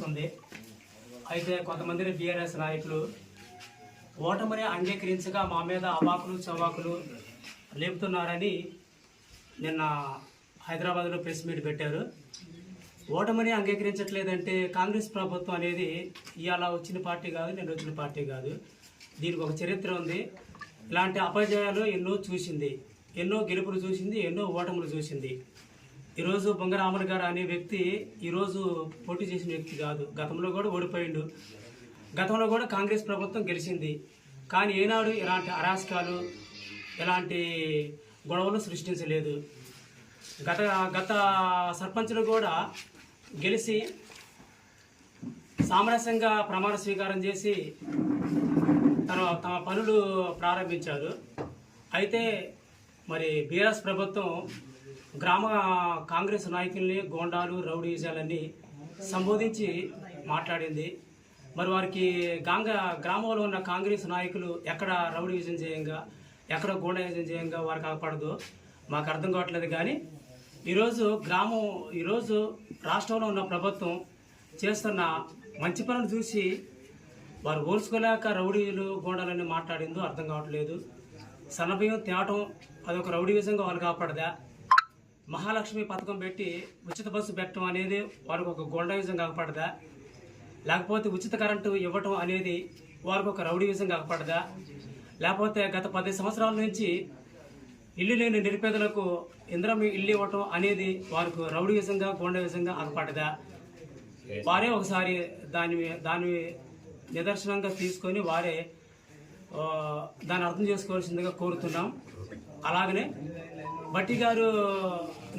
జరుగుతుంది. అయితే కొంతమంది బీఆర్ఎస్ నాయకులు ఓటమిని అంగీకరించగా మా మీద అవాకులు చవాకులు లేపుతున్నారని నిన్న హైదరాబాద్లో ప్రెస్ మీట్ పెట్టారు. ఓటమిని అంగీకరించట్లేదంటే కాంగ్రెస్ ప్రభుత్వం అనేది ఇవాళ వచ్చిన పార్టీ కాదు, నేను వచ్చిన పార్టీ కాదు. దీనికి ఒక చరిత్ర ఉంది. ఇలాంటి అపజయాలు ఎన్నో చూసింది, ఎన్నో గెలుపులు చూసింది, ఎన్నో ఓటములు చూసింది. ఈరోజు బొంగరాములు గారు అనే వ్యక్తి ఈరోజు పోటీ చేసిన వ్యక్తి కాదు. గతంలో కూడా ఓడిపోయిండు. గతంలో కూడా కాంగ్రెస్ ప్రభుత్వం గెలిచింది. కానీ ఏనాడు ఇలాంటి అరాచకాలు, ఇలాంటి గొడవలు సృష్టించలేదు. గత సర్పంచులు కూడా గెలిచి సామరస్యంగా ప్రమాణ స్వీకారం చేసి తమ పనులు ప్రారంభించారు. అయితే మరి బీఆర్ఎస్ ప్రభుత్వం గ్రామ కాంగ్రెస్ నాయకుల్ని గోండాలు, రౌడీజాలన్నీ సంబోధించి మాట్లాడింది. మరి వారికి గ్రామంలో ఉన్న కాంగ్రెస్ నాయకులు ఎక్కడ రౌడీజం చేయంగా, ఎక్కడ గోండాయిజం చేయంగా వారికి అగపడదు మాకు అర్థం కావట్లేదు. కానీ ఈరోజు రాష్ట్రంలో ఉన్న ప్రభుత్వం చేస్తున్న మంచి పనులు చూసి వారు ఓల్చుకోలేక రౌడీలు, గోండాలని మాట్లాడిందో అర్థం కావట్లేదు. సన్నబియ్యం తేవటం అదొక రౌడీజంగా వాళ్ళు కాపాడదా? మహాలక్ష్మి పథకం పెట్టి ఉచిత బస్సు పెట్టడం అనేది వారికి ఒక గోండాయిజం కాపాడదా? లేకపోతే ఉచిత కరెంటు ఇవ్వటం అనేది వారికి ఒక రౌడీయిజం కాపాడదా? లేకపోతే గత 10 సంవత్సరాల నుంచి ఇల్లు లేని నిరుపేదలకు ఇంద్రం ఇల్లు ఇవ్వటం అనేది వారికి రౌడీయిజంగా, గోండాయిజంగా కాపాడదా? వారే ఒకసారి దాని నిదర్శనంగా తీసుకొని వారే దాన్ని అర్థం చేసుకోవాల్సిందిగా కోరుతున్నాం. అలాగనే భట్టి గారు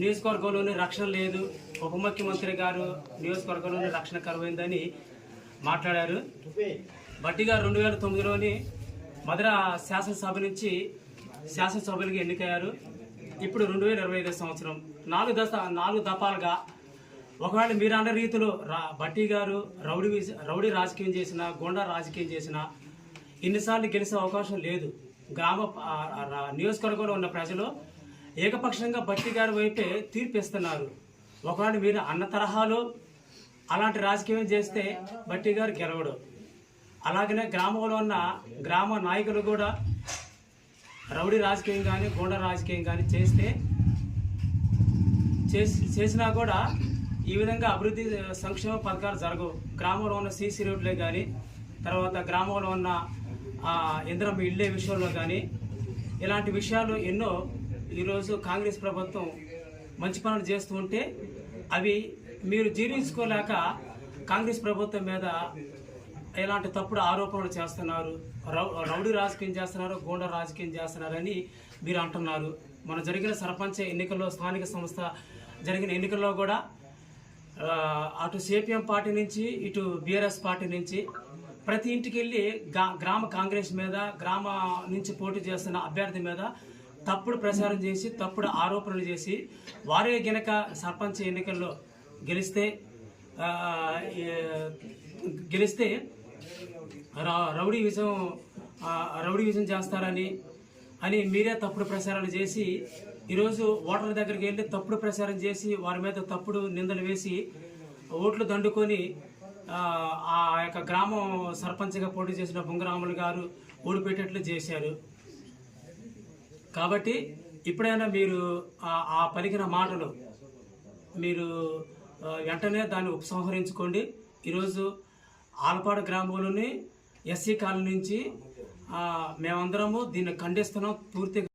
నియోజకవర్గంలోని రక్షణ లేదు, ఉప ముఖ్యమంత్రి గారు నియోజకవర్గంలోని రక్షణ కరువైందని మాట్లాడారు. భట్టి గారు 2009లోని మధుర శాసనసభ నుంచి శాసనసభ్యులుగా ఎన్నికయ్యారు. ఇప్పుడు 2025 సంవత్సరం 4 దఫాలుగా ఒకవేళ మీరు అన్న రీతిలో భట్టి గారు రౌడీ రాజకీయం చేసినా, గోండా రాజకీయం చేసినా ఇన్నిసార్లు గెలిచే అవకాశం లేదు. నియోజకవర్గంలో ఉన్న ప్రజలు ఏకపక్షంగా భట్టి గారి వైపే తీర్పిస్తున్నారు. ఒకవేళ మీరు అన్న తరహాలో అలాంటి రాజకీయం చేస్తే భట్టి గారు గెలవడు. అలాగనే గ్రామంలో ఉన్న గ్రామ నాయకులు కూడా రౌడీ రాజకీయం కానీ, గోండా రాజకీయం కానీ చేసినా కూడా ఈ విధంగా అభివృద్ధి సంక్షేమ పథకాలు జరగవు. గ్రామంలో ఉన్న సీసీ రోడ్లే కానీ, తర్వాత గ్రామంలో ఉన్న ఇంద్రం ఇళ్ళే విషయంలో కానీ ఇలాంటి విషయాలు ఎన్నో ఈరోజు కాంగ్రెస్ ప్రభుత్వం మంచి పనులు చేస్తూ ఉంటే అవి మీరు జీర్ణించుకోలేక కాంగ్రెస్ ప్రభుత్వం మీద ఇలాంటి తప్పుడు ఆరోపణలు చేస్తున్నారు. రౌడీ రాజకీయం చేస్తున్నారు, గోండా రాజకీయం చేస్తున్నారని మీరు అంటున్నారు. మన జరిగిన సర్పంచ్ ఎన్నికల్లో, స్థానిక సంస్థ జరిగిన ఎన్నికల్లో కూడా అటు సిపిఎం పార్టీ నుంచి, ఇటు బీఆర్ఎస్ పార్టీ నుంచి ప్రతి ఇంటికి వెళ్ళి గ్రామ కాంగ్రెస్ మీద, గ్రామ నుంచి పోటీ చేస్తున్న అభ్యర్థి మీద తప్పుడు ప్రచారం చేసి, తప్పుడు ఆరోపణలు చేసి వారే గనక సర్పంచ్ ఎన్నికల్లో గెలిస్తే రౌడీ విజయం చేస్తారని మీరే తప్పుడు ప్రచారాలు చేసి ఈరోజు ఓటర్ల దగ్గరికి వెళ్ళి తప్పుడు ప్రచారం చేసి వారి మీద తప్పుడు నిందలు వేసి ఓట్లు దండుకొని ఆ యొక్క గ్రామం సర్పంచ్గా పోటీ చేసిన బొంగరాములు గారు ఓడిపోయేటట్లు చేశారు. కాబట్టి ఇప్పుడైనా మీరు ఆ పలికిన మాటలు మీరు వెంటనే దాన్ని ఉపసంహరించుకోండి. ఈరోజు ఆలపాడు గ్రామంలోని ఎస్సీ కాలనీ నుంచి మేమందరము దీన్ని ఖండిస్తున్నాం పూర్తిగా.